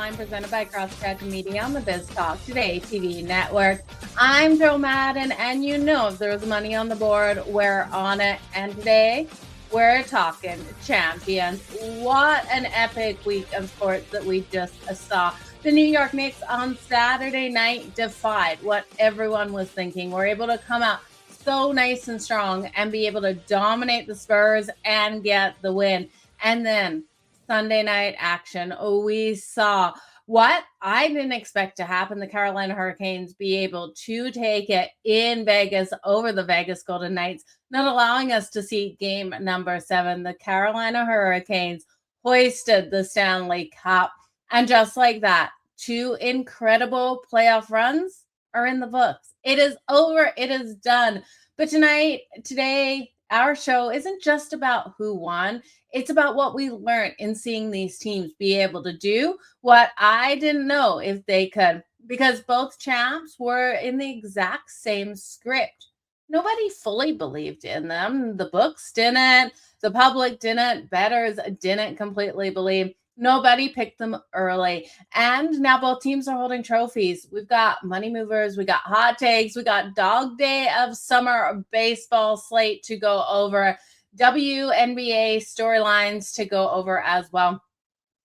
Line presented by Crosscheck Media on the Biz Talk Today TV network. I'm Joe Madden, and you know if there was money on the board, we're on it. And today, we're talking champions. What an epic week of sports that we just saw. The New York Knicks on Saturday night defied what everyone was thinking. We're able to come out so nice and strong and be able to dominate the Spurs and get the win. And then Sunday night action, we saw what I didn't expect to happen. The Carolina Hurricanes be able to take it in Vegas over the Vegas Golden Knights, not allowing us to see game number 7. The Carolina Hurricanes hoisted the Stanley Cup. And just like that, 2 incredible playoff runs are in the books. It is over. It is done. But today, our show isn't just about who won. It's about what we learned in seeing these teams be able to do what I didn't know if they could, because both champs were in the exact same script. Nobody fully believed in them. The books didn't. The public didn't. Bettors didn't completely believe. Nobody picked them early. And now both teams are holding trophies. We've got money movers. We got hot takes. We got dog day of summer baseball slate to go over. WNBA storylines to go over as well.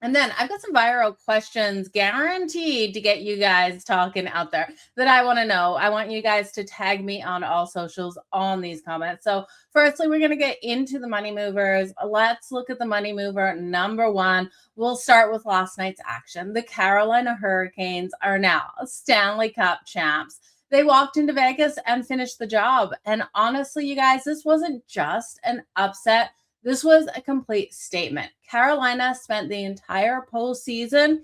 And then I've got some viral questions guaranteed to get you guys talking out there that I want to know. I want you guys to tag me on all socials on these comments. So firstly, we're going to get into the money movers. Let's look at the money mover number 1. We'll start with last night's action. The Carolina Hurricanes are now Stanley Cup champs. They walked into Vegas and finished the job. And honestly, you guys, this wasn't just an upset. This was a complete statement. Carolina spent the entire postseason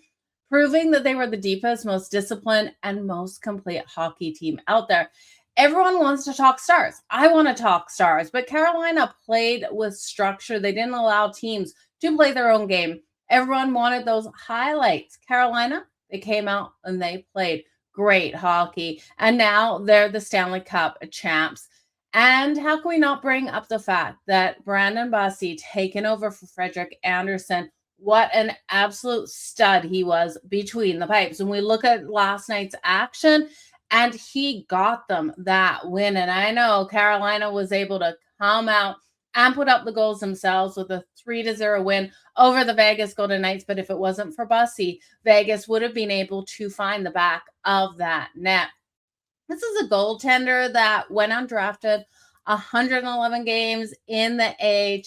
proving that they were the deepest, most disciplined, and most complete hockey team out there. Everyone wants to talk stars. I want to talk stars, but Carolina played with structure. They didn't allow teams to play their own game. Everyone wanted those highlights. Carolina, they came out and they played great hockey, and now they're the Stanley Cup champs. And how can we not bring up the fact that Brandon Bussi taking over for Frederik Andersen? What an absolute stud he was between the pipes. When we look at last night's action, and he got them that win. And I know Carolina was able to come out and put up the goals themselves with a 3-0 win over the Vegas Golden Knights. But if it wasn't for Bussi, Vegas would have been able to find the back of that net. This is a goaltender that went undrafted, 111 games in the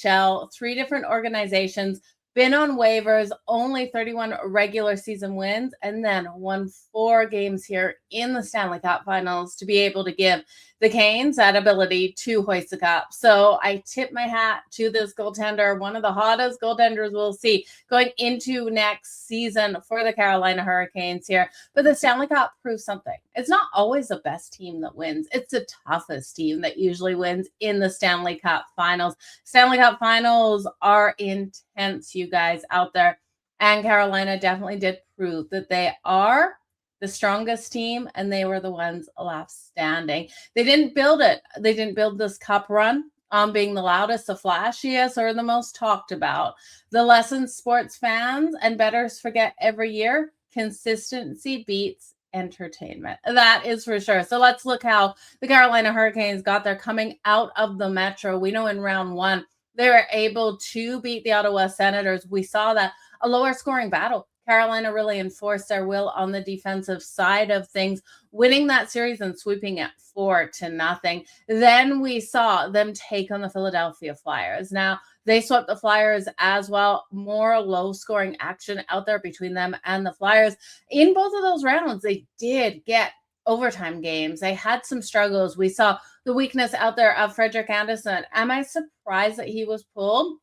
AHL, 3 different organizations, been on waivers, only 31 regular season wins, and then won 4 games here in the Stanley Cup Finals to be able to give the Canes that ability to hoist the cup. So I tip my hat to this goaltender, one of the hottest goaltenders we'll see going into next season for the Carolina Hurricanes here. But the Stanley Cup proves something. It's not always the best team that wins. It's the toughest team that usually wins in the Stanley Cup Finals. Stanley Cup Finals are intense, you guys out there. And Carolina definitely did prove that they are the strongest team, and they were the ones left standing. They didn't build it. They didn't build this cup run on being the loudest, the flashiest, or the most talked about. The lesson sports fans and bettors forget every year: consistency beats entertainment. That is for sure. So let's look how the Carolina Hurricanes got there coming out of the Metro. We know in round 1, they were able to beat the Ottawa Senators. We saw that a lower scoring battle. Carolina really enforced their will on the defensive side of things, winning that series and sweeping it 4-0. Then we saw them take on the Philadelphia Flyers. Now, they swept the Flyers as well. More low-scoring action out there between them and the Flyers. In both of those rounds, they did get overtime games. They had some struggles. We saw the weakness out there of Frederik Andersen. Am I surprised that he was pulled?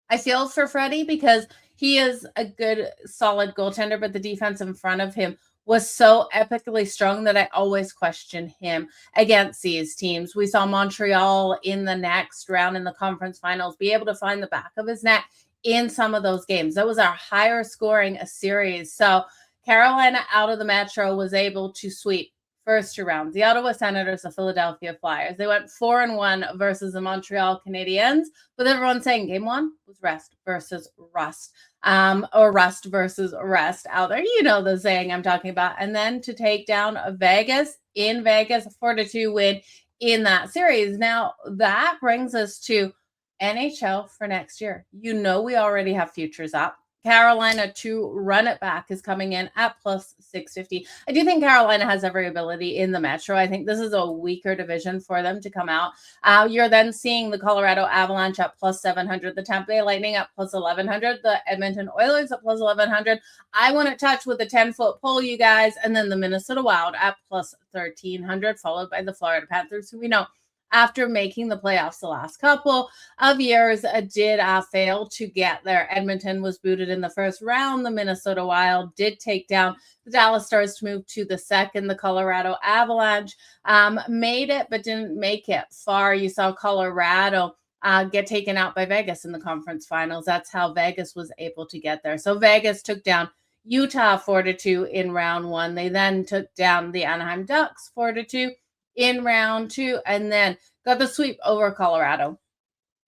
I feel for Freddie because he is a good, solid goaltender, but the defense in front of him was so epically strong that I always question him against these teams. We saw Montreal in the next round in the conference finals be able to find the back of his net in some of those games. That was our higher scoring series. So Carolina out of the Metro was able to sweep first two rounds. The Ottawa Senators, the Philadelphia Flyers. They went 4-1 versus the Montreal Canadiens, with everyone saying game one was rest versus rust. Or rust versus rest out there. You know the saying I'm talking about. And then to take down Vegas in Vegas, a 4-2 win in that series. Now that brings us to NHL for next year. You know, we already have futures up. Carolina to run it back is coming in at plus 650. I do think Carolina has every ability in the Metro. I think this is a weaker division for them to come out. You're then seeing the Colorado Avalanche at plus 700, the Tampa Bay Lightning at plus 1100, the Edmonton Oilers at plus 1100. I want to touch with a 10-foot pole, you guys, and then the Minnesota Wild at plus 1300, followed by the Florida Panthers, who we know after making the playoffs the last couple of years, did fail to get there. Edmonton was booted in the first round. The Minnesota Wild did take down the Dallas Stars to move to the second. The Colorado Avalanche made it, but didn't make it far. You saw Colorado get taken out by Vegas in the conference finals. That's how Vegas was able to get there. So Vegas took down Utah 4-2 in round one. They then took down the Anaheim Ducks 4-2 in round two, and then got the sweep over Colorado.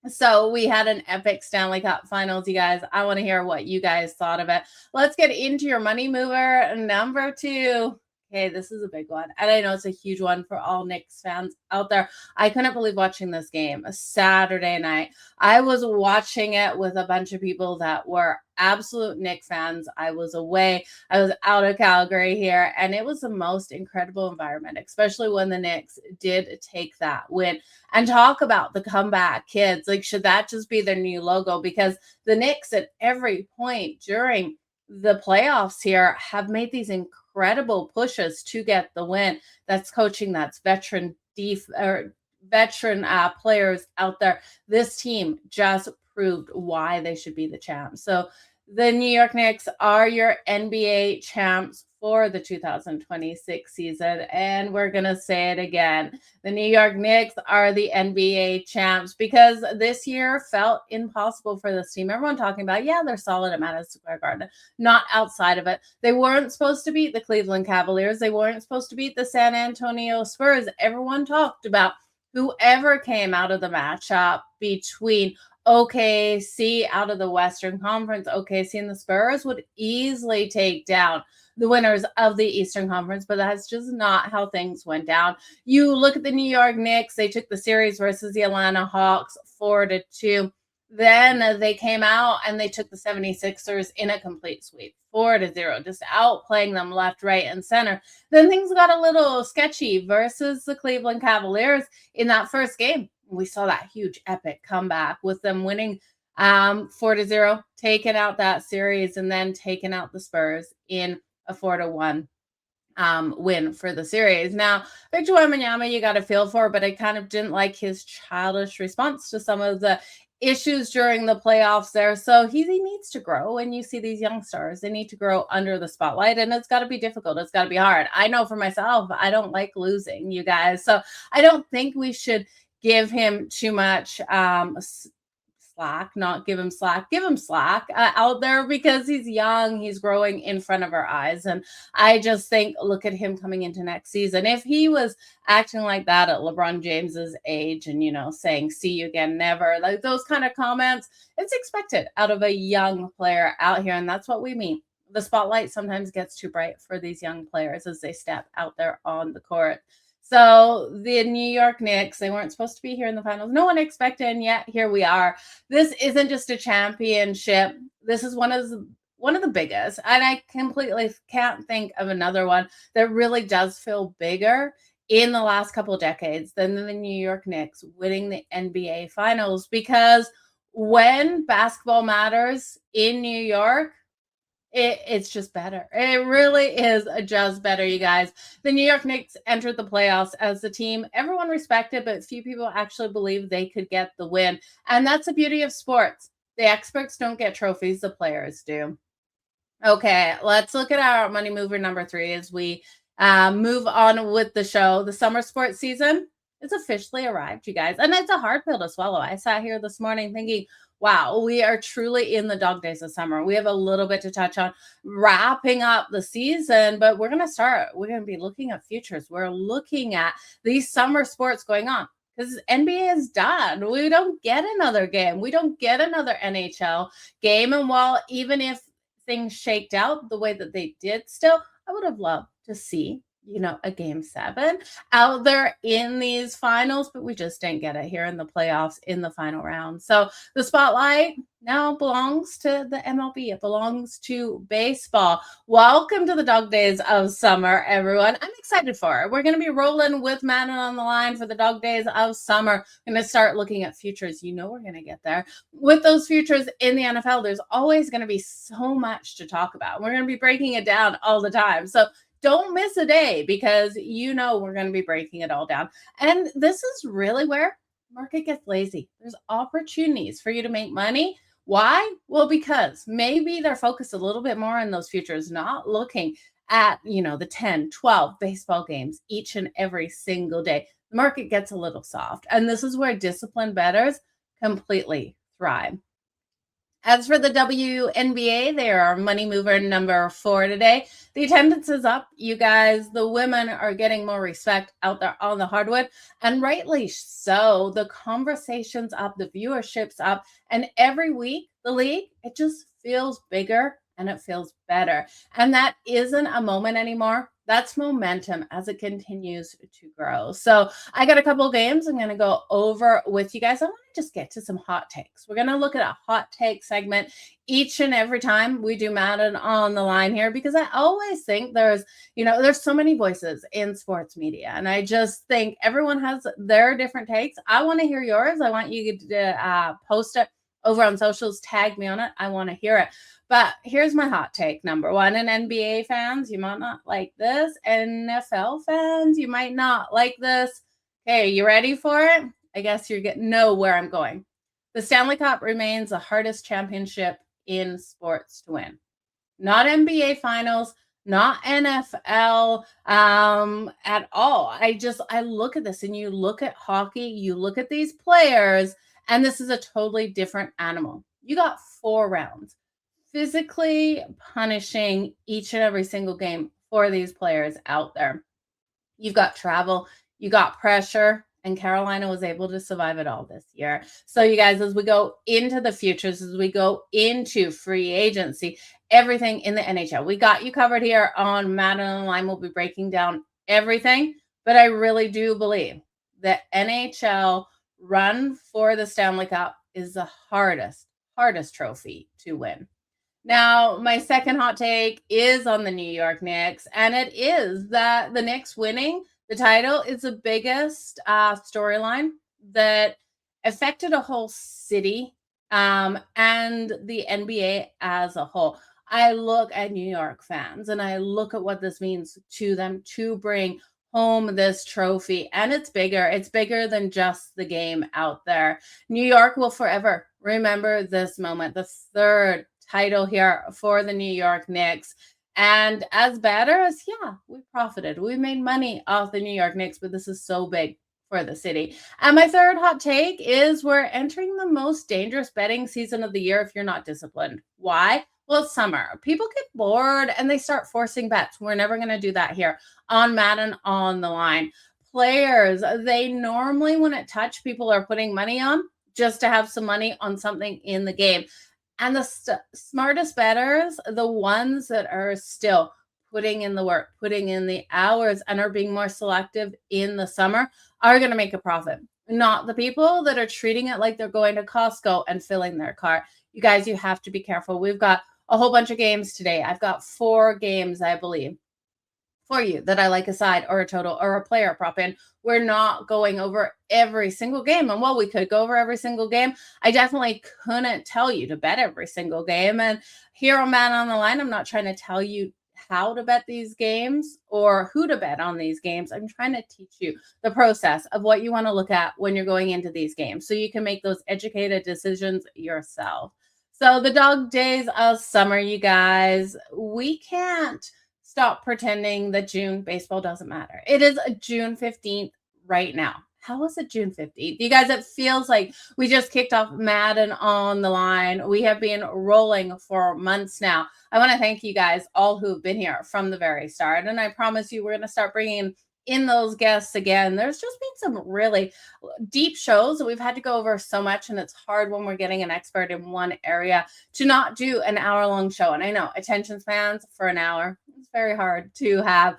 So we had an epic Stanley Cup finals, you guys. I want to hear what you guys thought of it. Let's get into your money mover number two. Okay, this is a big one. And I know it's a huge one for all Knicks fans out there. I couldn't believe watching this game Saturday night. I was watching it with a bunch of people that were absolute Knicks fans. I was away. I was out of Calgary here. And it was the most incredible environment, especially when the Knicks did take that win. And talk about the comeback kids. Like, should that just be their new logo? Because the Knicks at every point during the playoffs here have made these incredible pushes to get the win. That's coaching, that's veteran players out there. This team just proved why they should be the champs. So the New York Knicks are your NBA champs for the 2026 season. And we're going to say it again. The New York Knicks are the NBA champs because this year felt impossible for this team. Everyone talking about, yeah, they're solid at Madison Square Garden. Not outside of it. They weren't supposed to beat the Cleveland Cavaliers. They weren't supposed to beat the San Antonio Spurs. Everyone talked about whoever came out of the matchup between OKC out of the Western Conference, OKC and the Spurs would easily take down the winners of the Eastern Conference, but that's just not how things went down. You look at the New York Knicks, they took the series versus the Atlanta Hawks 4-2. Then they came out and they took the 76ers in a complete sweep, 4-0, just outplaying them left, right, and center. Then things got a little sketchy versus the Cleveland Cavaliers in that first game. We saw that huge epic comeback with them winning 4-0, taking out that series, and then taking out the Spurs in a 4-1 win for the series. Now, Victor Wembanyama, you got to feel for, but I kind of didn't like his childish response to some of the issues during the playoffs there. So he needs to grow. And you see these young stars, they need to grow under the spotlight, and it's got to be difficult. It's got to be hard. I know for myself, I don't like losing, you guys. So I don't think we should give him too much slack, not give him slack, give him slack out there because he's young, he's growing in front of our eyes. And I just think, look at him coming into next season. If he was acting like that at LeBron James's age and, you know, saying, see you again, never, like those kind of comments, it's expected out of a young player out here. And that's what we mean. The spotlight sometimes gets too bright for these young players as they step out there on the court. So the New York Knicks, they weren't supposed to be here in the finals. No one expected, and yet here we are. This isn't just a championship. This is one of the biggest, and I completely can't think of another one that really does feel bigger in the last couple of decades than the New York Knicks winning the NBA Finals. Because when basketball matters in New York, it's just better. It really is just better, you guys. The New York Knicks entered the playoffs as the team everyone respected, but few people actually believed they could get the win. And that's the beauty of sports. The experts don't get trophies, the players do. Okay, let's look at our money mover number three as we move on with the show. The summer sports season It's officially arrived, you guys. And it's a hard pill to swallow. I sat here this morning thinking, wow, we are truly in the dog days of summer. We have a little bit to touch on wrapping up the season, but we're going to start. We're going to be looking at futures. We're looking at these summer sports going on because NBA is done. We don't get another game. We don't get another NHL game. And while even if things shaked out the way that they did still, I would have loved to see, a game 7 out there in these finals, but we just didn't get it here in the playoffs in the final round. So the spotlight now belongs to the MLB. It belongs to baseball. Welcome to the dog days of summer, everyone. I'm excited for it. We're going to be rolling with Madden on the line for the dog days of summer. We're going to start looking at futures. We're going to get there. With those futures in the NFL, there's always going to be so much to talk about. We're going to be breaking it down all the time. So don't miss a day because we're going to be breaking it all down. And this is really where market gets lazy. There's opportunities for you to make money. Why? Well, because maybe they're focused a little bit more on those futures, not looking at, the 10, 12 baseball games each and every single day. The market gets a little soft. And this is where disciplined bettors completely thrive. As for the WNBA, they are money mover number 4 today. The attendance is up, you guys. The women are getting more respect out there on the hardwood, and rightly so. The conversation's up, the viewership's up, and every week, the league, it just feels bigger and it feels better. And that isn't a moment anymore. That's momentum as it continues to grow. So I got a couple of games I'm going to go over with you guys. I want to just get to some hot takes. We're going to look at a hot take segment each and every time we do Madden on the line here, because I always think there's so many voices in sports media. And I just think everyone has their different takes. I want to hear yours. I want you to post it over on socials, tag me on it. I want to hear it. But here's my hot take. Number 1, and NBA fans, you might not like this. NFL fans, you might not like this. Okay, you ready for it? I guess you're getting know where I'm going. The Stanley Cup remains the hardest championship in sports to win. Not NBA finals, not NFL at all. I look at this, and you look at hockey, you look at these players, and this is a totally different animal. You got 4 rounds. Physically punishing each and every single game for these players out there. You've got travel, you got pressure, and Carolina was able to survive it all this year. So you guys, as we go into the futures, as we go into free agency, everything in the NHL, we got you covered here on Madden Online. We'll be breaking down everything, but I really do believe that NHL run for the Stanley Cup is the hardest trophy to win. Now, my second hot take is on the New York Knicks, and it is that the Knicks winning the title is the biggest storyline that affected a whole city and the NBA as a whole. I look at New York fans, and I look at what this means to them to bring home this trophy, and it's bigger. It's bigger than just the game out there. New York will forever remember this moment, the 3rd title here for the New York Knicks. And as batters, we profited. We made money off the New York Knicks, but this is so big for the city. And my third hot take is we're entering the most dangerous betting season of the year if you're not disciplined. Why? Well, it's summer. People get bored and they start forcing bets. We're never going to do that here on Madden on the line. Players, they normally, when it touch, people are putting money on just to have some money on something in the game. And the smartest bettors, the ones that are still putting in the work, putting in the hours, and are being more selective in the summer, are going to make a profit. Not the people that are treating it like they're going to Costco and filling their cart. You guys, you have to be careful. We've got a whole bunch of games today. I've got 4 games, I believe, for you that I like a side or a total or a player prop in. We're not going over every single game. And while we could go over every single game, I definitely couldn't tell you to bet every single game. And here on Man on the Line, I'm not trying to tell you how to bet these games or who to bet on these games. I'm trying to teach you the process of what you want to look at when you're going into these games so you can make those educated decisions yourself. So the dog days of summer, you guys, we can't stop pretending that June baseball doesn't matter. It is June 15th right now. How was it June 15th? You guys, it feels like we just kicked off Madden on the line. We have been rolling for months now. I want to thank you guys all who've been here from the very start. And I promise you, we're going to start bringing in those guests again. There's just been some really deep shows that we've had to go over so much, and it's hard when we're getting an expert in one area to not do an hour-long show. And I know attention spans for an hour, it's very hard to have.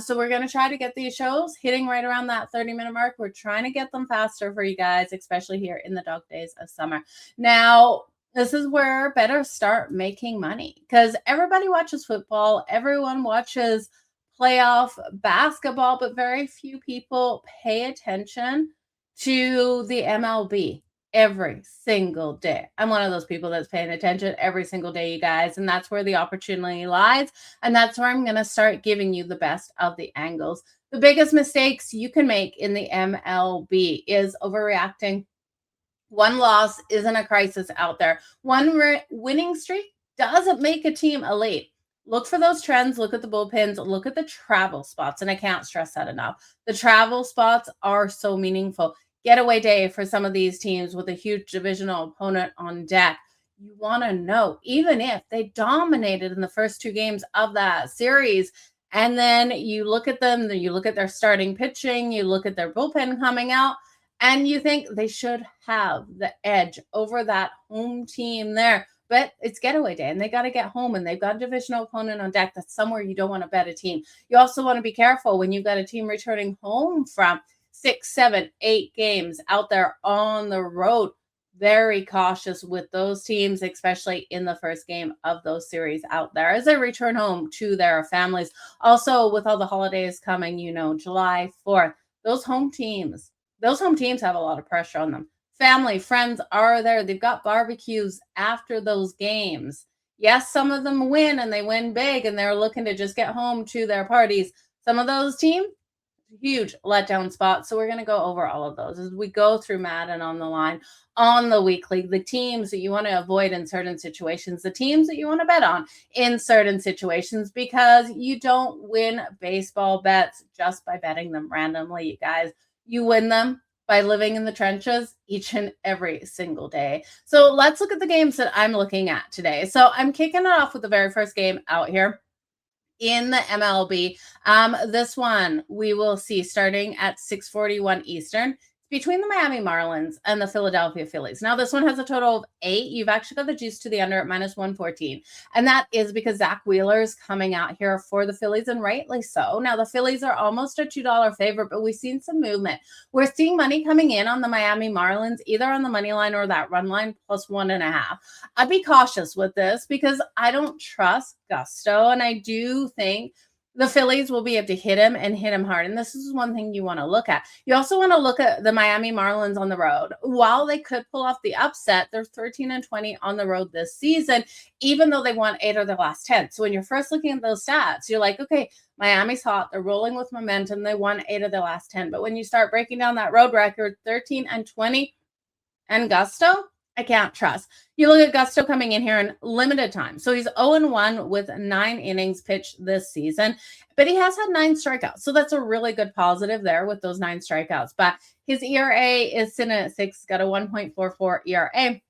So we're going to try to get these shows hitting right around that 30-minute mark. We're trying to get them faster for you guys, especially here in the dog days of summer. Now, this is where better start making money, because everybody watches football. Everyone watches playoff basketball, but very few people pay attention to the MLB every single day. I'm one of those people that's paying attention every single day, you guys, and that's where the opportunity lies. And that's where I'm going to start giving you the best of the angles. The biggest mistakes you can make in the MLB is overreacting. One loss isn't a crisis out there. One winning streak doesn't make a team elite. Look for those trends. Look at the bullpens. Look at the travel spots. And I can't stress that enough. The travel spots are so meaningful. Getaway day for some of these teams with a huge divisional opponent on deck. You want to know, even if they dominated in the first two games of that series, and then you look at them, you look at their starting pitching, you look at their bullpen coming out, and you think they should have the edge over that home team there. But it's getaway day, and they got to get home, and they've got a divisional opponent on deck. That's somewhere you don't want to bet a team. You also want to be careful when you've got a team returning home from 6, 7, 8 games out there on the road. Very cautious with those teams, especially in the first game of those series out there as they return home to their families. Also, with all the holidays coming, July 4th, those home teams have a lot of pressure on them. Family, friends are there. They've got barbecues after those games. Yes, some of them win, and they win big, and they're looking to just get home to their parties. Some of those teams, huge letdown spots. So we're going to go over all of those as we go through Madden on the line, on the weekly, the teams that you want to avoid in certain situations, the teams that you want to bet on in certain situations, because you don't win baseball bets just by betting them randomly, you guys. You win them by living in the trenches each and every single day. So let's look at the games that I'm looking at today. So I'm kicking it off with the very first game out here in the MLB. This one we will see starting at 6:41 Eastern between the Miami Marlins and the Philadelphia Phillies. Now, this one has a total of 8. You've actually got the juice to the under at -114. And that is because Zach Wheeler is coming out here for the Phillies, and rightly so. Now, the Phillies are almost a $2 favorite, but we've seen some movement. We're seeing money coming in on the Miami Marlins, either on the money line or that run line, +1.5. I'd be cautious with this because I don't trust Gusto, and I do think the Phillies will be able to hit him and hit him hard. And this is one thing you want to look at. You also want to look at the Miami Marlins on the road. While they could pull off the upset, they're 13-20 on the road this season, even though they won 8 of their last 10. So when you're first looking at those stats, you're like, okay, Miami's hot. They're rolling with momentum. They won 8 of their last 10. But when you start breaking down that road record, 13-20 and Gusto, I can't trust. You look at Gusto coming in here in limited time. So he's 0-1 with 9 innings pitched this season, but he has had 9 strikeouts. So that's a really good positive there with those 9 strikeouts. But his ERA is sitting at 6, got a 1.44 ERA. And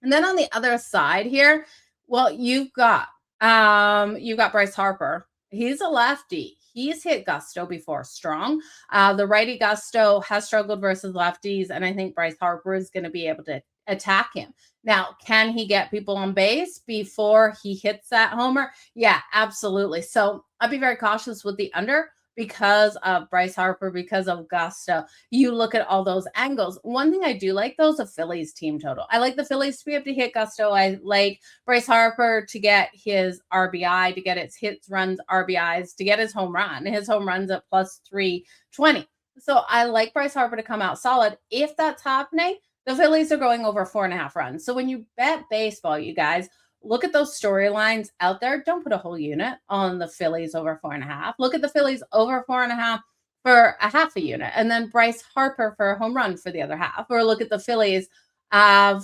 then on the other side here, well, you've got Bryce Harper. He's a lefty. He's hit Gusto before strong. The righty Gusto has struggled versus lefties, and I think Bryce Harper is going to be able to attack him. Now, can he get people on base before he hits that homer? Yeah, absolutely. So I'd be very cautious with the under because of Bryce Harper, because of Gusto. You look at all those angles. One thing I do like, though, is a Phillies team total. I like the Phillies to be able to hit Gusto. I like Bryce Harper to get his RBI, to get its hits, runs, RBIs, to get his home run. His home run's at +320. So I like Bryce Harper to come out solid. If that's happening, the Phillies are going over 4.5 runs. So when you bet baseball, you guys, look at those storylines out there. Don't put a whole unit on the Phillies over 4.5. Look at the Phillies over 4.5 for a half a unit, and then Bryce Harper for a home run for the other half. Or look at the Phillies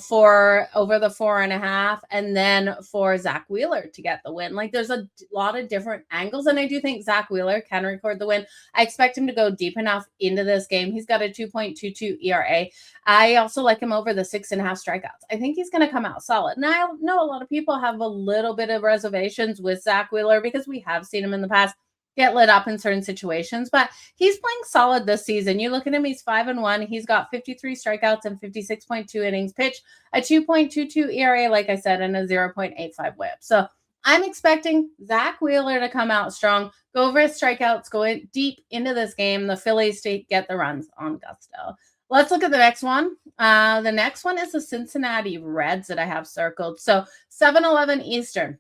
for over the 4.5, and then for Zach Wheeler to get the win. Like there's a lot of different angles, and I do think Zach Wheeler can record the win. I expect him to go deep enough into this game. He's got a 2.22 ERA. I also like him over the 6.5 strikeouts. I think he's going to come out solid. Now, I know a lot of people have a little bit of reservations with Zach Wheeler because we have seen him in the past get lit up in certain situations, but he's playing solid this season. You look at him, he's 5-1. He's got 53 strikeouts and 56.2 innings pitched, a 2.22 ERA, like I said, and a 0.85 whip. So I'm expecting Zach Wheeler to come out strong, go over his strikeouts, go in deep into this game. The Phillies to get the runs on gusto. Let's look at the next one. The next one is the Cincinnati Reds that I have circled. So 7-11 Eastern.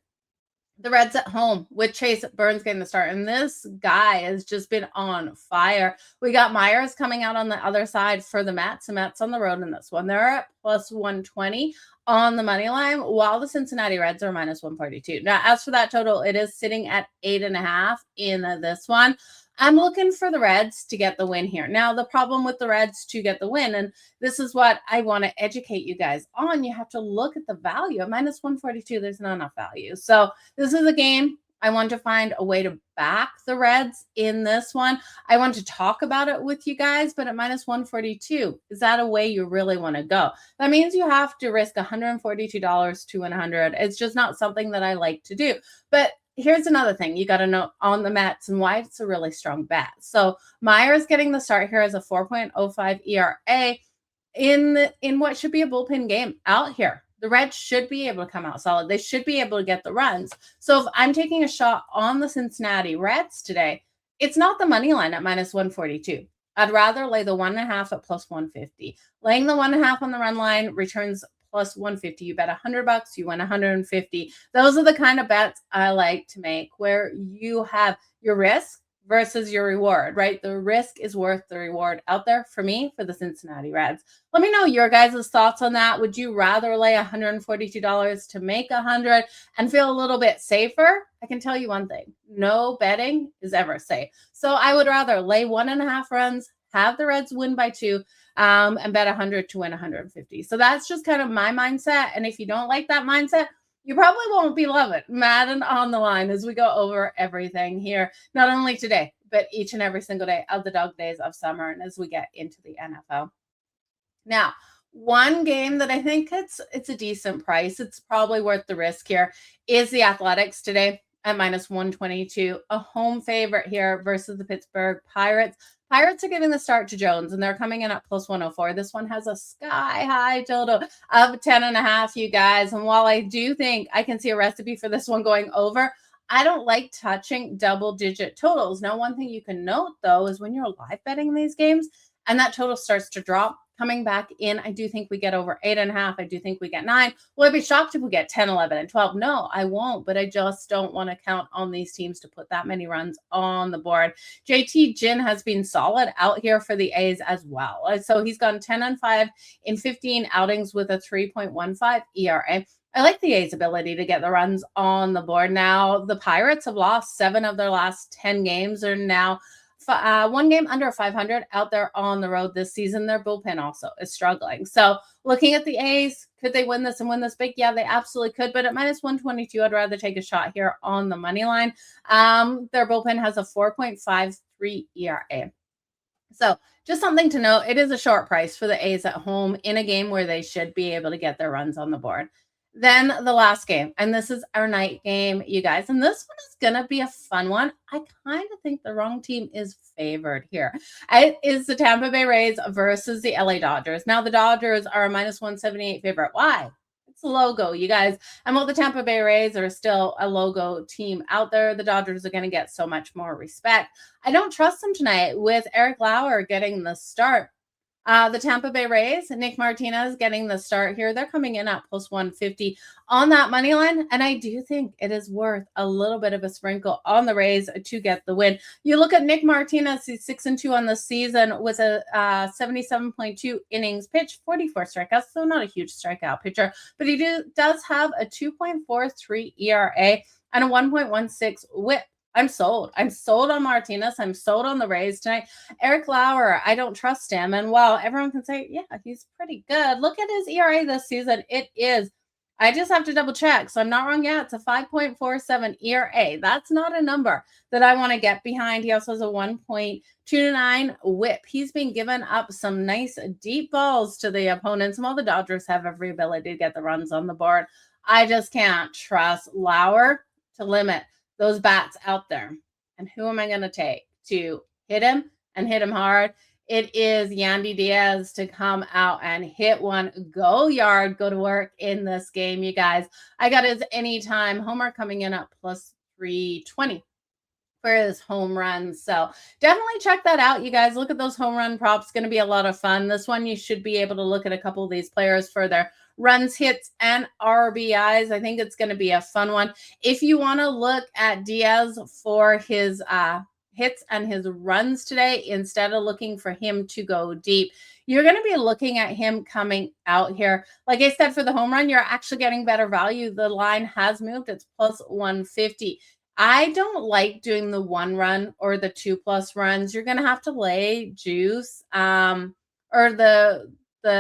The Reds at home with Chase Burns getting the start. And this guy has just been on fire. We got Myers coming out on the other side for the Mets. The Mets on the road in this one. They're at plus 120 on the money line, while the Cincinnati Reds are minus 142. Now, as for that total, it is sitting at 8.5 in this one. I'm looking for the Reds to get the win here. Now, the problem with the Reds to get the win, and this is what I want to educate you guys on, you have to look at the value. At minus 142, there's not enough value. So this is a game I want to find a way to back the Reds in this one. I want to talk about it with you guys, but at minus 142, is that a way you really want to go? That means you have to risk $142 to 100. It's just not something that I like to do. But here's another thing you got to know on the Mets and why it's a really strong bet. So Myers getting the start here as a 4.05 ERA in what should be a bullpen game out here. The Reds should be able to come out solid. They should be able to get the runs. So if I'm taking a shot on the Cincinnati Reds today, it's not the money line at minus 142. I'd rather lay the 1.5 at plus 150. Laying the 1.5 on the run line returns plus 150. You bet $100, you win 150. Those are the kind of bets I like to make where you have your risk versus your reward, right? The risk is worth the reward out there for me for the Cincinnati Reds. Let me know your guys' thoughts on that. Would you rather lay $142 to make 100 and feel a little bit safer? I can tell you one thing, no betting is ever safe. So I would rather lay 1.5 runs, have the Reds win by 2, and bet 100 to win 150. So that's just kind of my mindset. And if you don't like that mindset, you probably won't be loving Madden on the line as we go over everything here, not only today, but each and every single day of the dog days of summer and as we get into the NFL. Now, one game that I think it's a decent price, it's probably worth the risk here, is the Athletics today at minus 122, a home favorite here versus the Pittsburgh Pirates. Pirates are giving the start to Jones, and they're coming in at plus 104. This one has a sky-high total of 10.5, you guys. And while I do think I can see a recipe for this one going over, I don't like touching double-digit totals. Now, one thing you can note, though, is when you're live betting these games and that total starts to drop, coming back in, I do think we get over 8.5. I do think we get 9. Will I be shocked if we get 10, 11, and 12? No, I won't, but I just don't want to count on these teams to put that many runs on the board. JT Ginn has been solid out here for the A's as well. So he's gone 10-5 in 15 outings with a 3.15 ERA. I like the A's ability to get the runs on the board. Now, the Pirates have lost 7 of their last 10 games. They're now one game under 500 out there on the road this season. Their bullpen also is struggling. So looking at the A's, could they win this and win this big? Yeah, they absolutely could. But at minus 122, I'd rather take a shot here on the money line. Their bullpen has a 4.53 ERA. So just something to note, it is a short price for the A's at home in a game where they should be able to get their runs on the board. Then the last game, and this is our night game, you guys, and this one is going to be a fun one. I kind of think the wrong team is favored here. It is the Tampa Bay Rays versus the LA Dodgers. Now, the Dodgers are a minus 178 favorite. Why? It's a logo, you guys. And while the Tampa Bay Rays are still a logo team out there, the Dodgers are going to get so much more respect. I don't trust them tonight with Eric Lauer getting the start. The Tampa Bay Rays, Nick Martinez getting the start here. They're coming in at plus 150 on that money line. And I do think it is worth a little bit of a sprinkle on the Rays to get the win. You look at Nick Martinez, he's 6-2 on the season with a 77.2 innings pitched, 44 strikeouts. So not a huge strikeout pitcher, but he does have a 2.43 ERA and a 1.16 whip. I'm sold. I'm sold on Martinez. I'm sold on the Rays tonight. Eric Lauer, I don't trust him. And while everyone can say, yeah, he's pretty good, look at his ERA this season. It is. I just have to double check. So I'm not wrong yet. It's a 5.47 ERA. That's not a number that I want to get behind. He also has a 1.29 whip. He's been giving up some nice deep balls to the opponents. And while the Dodgers have every ability to get the runs on the board, I just can't trust Lauer to limit those bats out there. And who am I going to take to hit him and hit him hard? It is Yandy Diaz to come out and hit one, go yard, go to work in this game, you guys. I got his anytime homer coming in at plus 320 for his home runs. So definitely check that out, you guys. Look at those home run props. Going to be a lot of fun. This one, you should be able to look at a couple of these players for their runs, hits, and RBIs. I think it's going to be a fun one. If you want to look at Diaz for his hits and his runs today, instead of looking for him to go deep, you're going to be looking at him coming out here. Like I said, for the home run, you're actually getting better value. The line has moved. It's plus 150. I don't like doing the 1 run or the 2+ runs. You're going to have to lay juice or the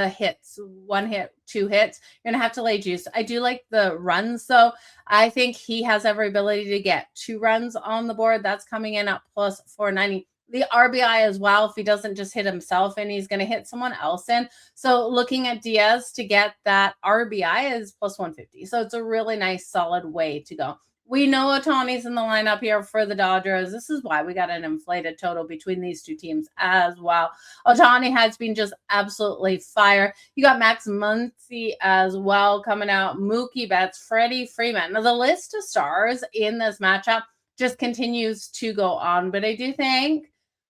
hits, 1 hit, 2 hits. You're going to have to lay juice. I do like the runs, though. I think he has every ability to get 2 runs on the board. That's coming in at plus 490. The RBI as well, if he doesn't just hit himself in, he's going to hit someone else in. So looking at Diaz to get that RBI is plus 150. So it's a really nice, solid way to go. We know Ohtani's in the lineup here for the Dodgers. This is why we got an inflated total between these two teams as well. Ohtani has been just absolutely fire. You got Max Muncy as well coming out. Mookie Betts, Freddie Freeman. Now, the list of stars in this matchup just continues to go on. But I do think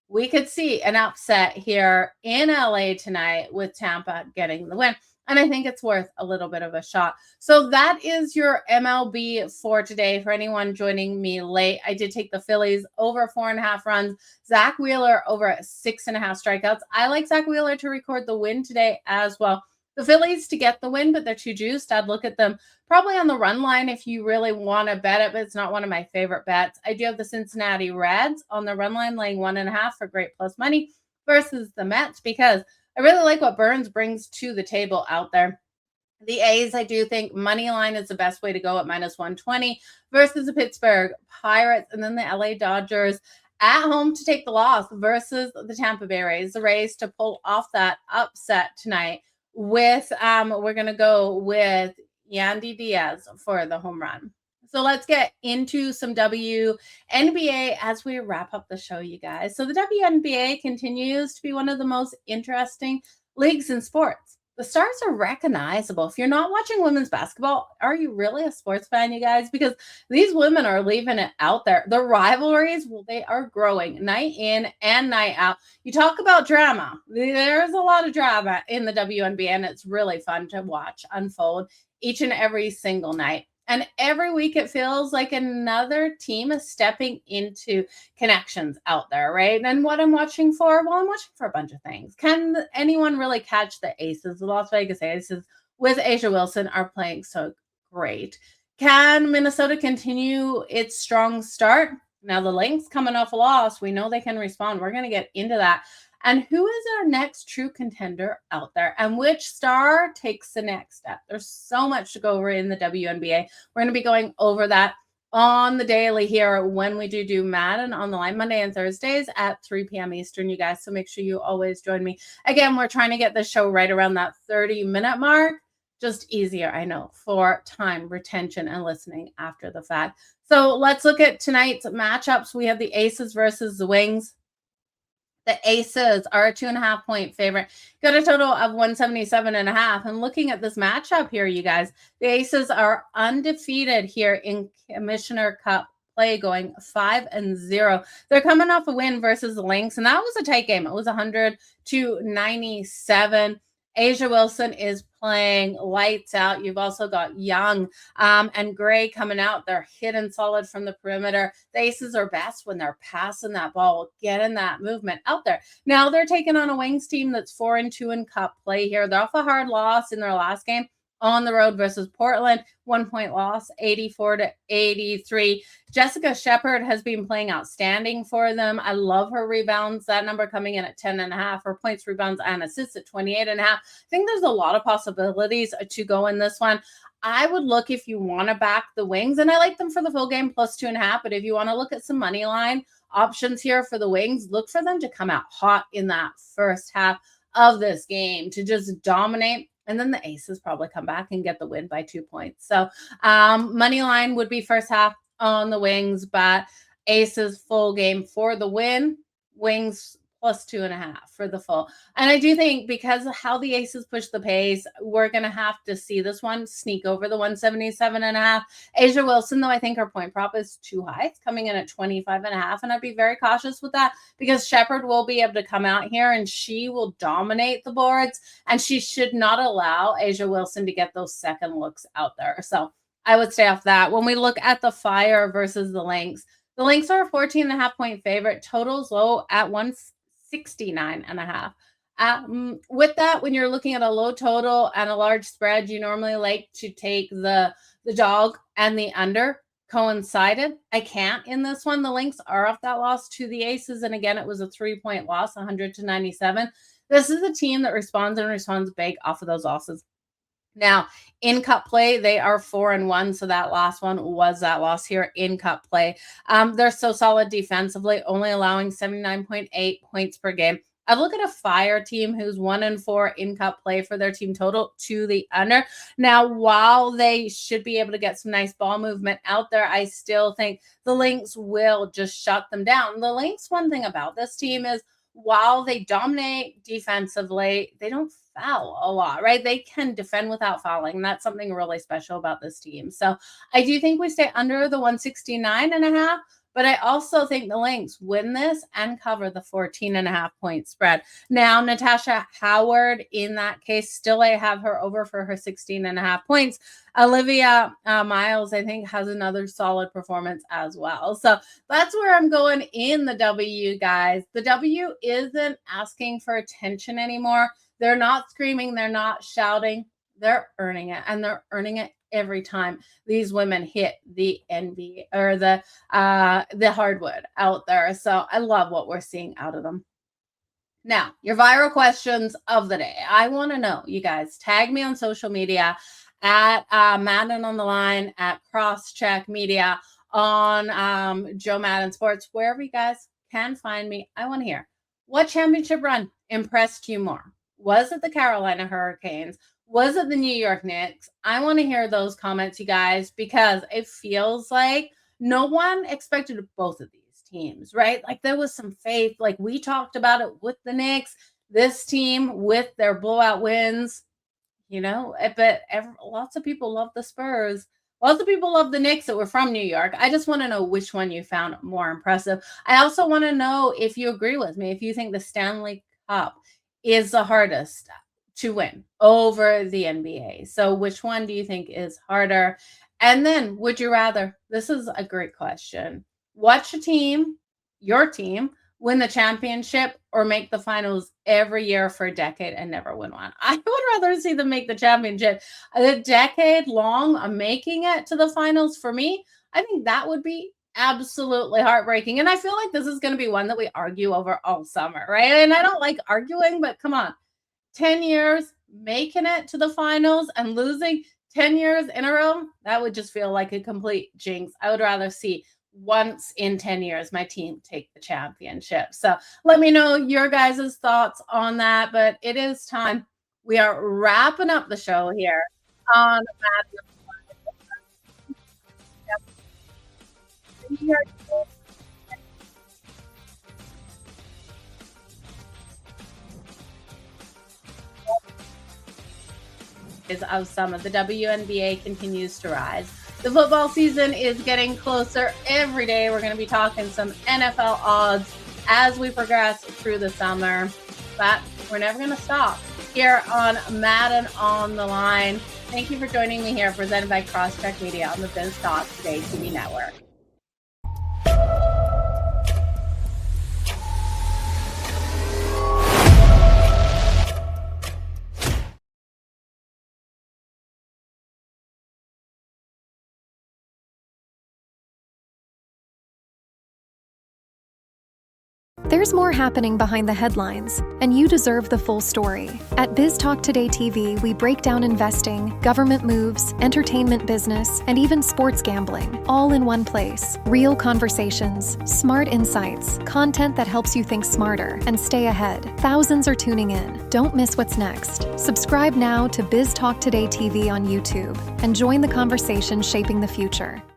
we could see an upset here in LA tonight with Tampa getting the win. And I think it's worth a little bit of a shot. So that is your MLB for today. For anyone joining me late, I did take the Phillies over 4.5 runs. Zach Wheeler over 6.5 strikeouts. I like Zach Wheeler to record the win today as well. The Phillies to get the win, but they're too juiced. I'd look at them probably on the run line if you really want to bet it, but it's not one of my favorite bets. I do have the Cincinnati Reds on the run line laying 1.5 for great plus money versus the Mets because I really like what Burns brings to the table out there. The A's, I do think money line is the best way to go at minus 120 versus the Pittsburgh Pirates, and then the LA Dodgers at home to take the loss versus the Tampa Bay Rays. The Rays to pull off that upset tonight with, we're going to go with Yandy Diaz for the home run. So let's get into some WNBA as we wrap up the show, you guys. So the WNBA continues to be one of the most interesting leagues in sports. The stars are recognizable. If you're not watching women's basketball, are you really a sports fan, you guys? Because these women are leaving it out there. The rivalries, well, they are growing night in and night out. You talk about drama. There's a lot of drama in the WNBA, and it's really fun to watch unfold each and every single night. And every week it feels like another team is stepping into connections out there, right? And what I'm watching for, well, I'm watching for a bunch of things. Can anyone really catch the Aces? The Las Vegas Aces with Asia Wilson are playing so great. Can Minnesota continue its strong start? Now the Lynx coming off a loss, we know they can respond. We're going to get into that. And who is our next true contender out there? And which star takes the next step? There's so much to go over in the WNBA. We're going to be going over that on the daily here when we do Madden on the line Monday and Thursdays at 3 p.m. Eastern, you guys. So make sure you always join me. Again, we're trying to get the show right around that 30-minute mark. Just easier, I know, for time retention and listening after the fact. So let's look at tonight's matchups. We have the Aces versus the Wings. The Aces are a 2.5-point favorite. Got a total of 177.5. And looking at this matchup here, you guys, the Aces are undefeated here in Commissioner Cup play, going 5-0. They're coming off a win versus the Lynx, and that was a tight game. It was 100-97. Asia Wilson is playing lights out. You've also got Young and Gray coming out. They're hitting solid from the perimeter. The Aces are best when they're passing that ball, getting that movement out there. Now they're taking on a Wings team that's 4-2 in cup play here. They're off a hard loss in their last game. on the road versus Portland. 1-point loss, 84-83. Jessica Shepard has been playing outstanding for them. I love her rebounds. That number coming in at 10.5. Her points, rebounds, and assists at 28.5. I think there's a lot of possibilities to go in this one. I would look if you want to back the Wings, and I like them for the full game plus 2.5. But if you want to look at some money line options here for the Wings, look for them to come out hot in that first half of this game to just dominate. And then the Aces probably come back and get the win by 2 points. So money line would be first half on the Wings, but Aces full game for the win. Wings plus 2.5 for the full. And I do think because of how the Aces push the pace, we're going to have to see this one sneak over the 177.5. A'ja Wilson, though, I think her point prop is too high. It's coming in at 25.5. And I'd be very cautious with that because Shepard will be able to come out here and she will dominate the boards. And she should not allow A'ja Wilson to get those second looks out there. So I would stay off that. When we look at the Fire versus the Lynx are a 14.5 point favorite. Totals low at 169.5. With that, when you're looking at a low total and a large spread, you normally like to take the dog and the under coincided. I can't in this one. The Lynx are off that loss to the Aces. And again, it was a 3-point loss, 100-97. This is a team that responds big off of those losses. Now, in cup play, they are 4-1. So that last one was that loss here in cup play. They're so solid defensively, only allowing 79.8 points per game. I look at a Fire team who's 1-4 in cup play for their team total to the under. Now, while they should be able to get some nice ball movement out there, I still think the Lynx will just shut them down. The Lynx, one thing about this team is while they dominate defensively, they don't foul a lot, right? They can defend without fouling. And that's something really special about this team. So I do think we stay under the 169.5, but I also think the Lynx win this and cover the 14.5 point spread. Now, Natasha Howard, in that case, still I have her over for her 16.5 points. Olivia Miles, I think, has another solid performance as well. So that's where I'm going in the W, guys. The W isn't asking for attention anymore. They're not screaming. They're not shouting. They're earning it, and they're earning it every time these women hit the NBA or the hardwood out there. So I love what we're seeing out of them. Now, your viral questions of the day. I want to know, you guys, tag me on social media at Madden on the Line, at Crosscheck Media, on Joe Madden Sports, wherever you guys can find me. I want to hear, what championship run impressed you more? Was it the Carolina Hurricanes? Was it the New York Knicks? I want to hear those comments, you guys, because it feels like no one expected both of these teams, right? Like there was some faith. Like we talked about it with the Knicks, this team with their blowout wins, but lots of people love the Spurs. Lots of people love the Knicks that were from New York. I just want to know which one you found more impressive. I also want to know if you agree with me, if you think the Stanley Cup is the hardest to win over the NBA. So which one do you think is harder? And then would you rather, this is a great question, watch your team win the championship or make the finals every year for a decade and never win one? I would rather see them make the championship. A decade long of making it to the finals, for me, I think that would be absolutely heartbreaking. And I feel like this is going to be one that we argue over all summer, right? And I don't like arguing, but come on. 10 years making it to the finals and losing 10 years in a row, that would just feel like a complete jinx. I would rather see once in 10 years my team take the championship. So let me know your guys' thoughts on that. But it is time. We are wrapping up the show here on Madden. Of summer, the WNBA continues to rise. The football season is getting closer every day. We're going to be talking some NFL odds as we progress through the summer, but we're never going to stop here on Madden on the Line. Thank you for joining me here, presented by Crosscheck Media on the Biz Talk Today TV network. There's more happening behind the headlines, and you deserve the full story. At Biz Talk Today TV, we break down investing, government moves, entertainment business, and even sports gambling, all in one place. Real conversations, smart insights, content that helps you think smarter and stay ahead. Thousands are tuning in. Don't miss what's next. Subscribe now to Biz Talk Today TV on YouTube and join the conversation shaping the future.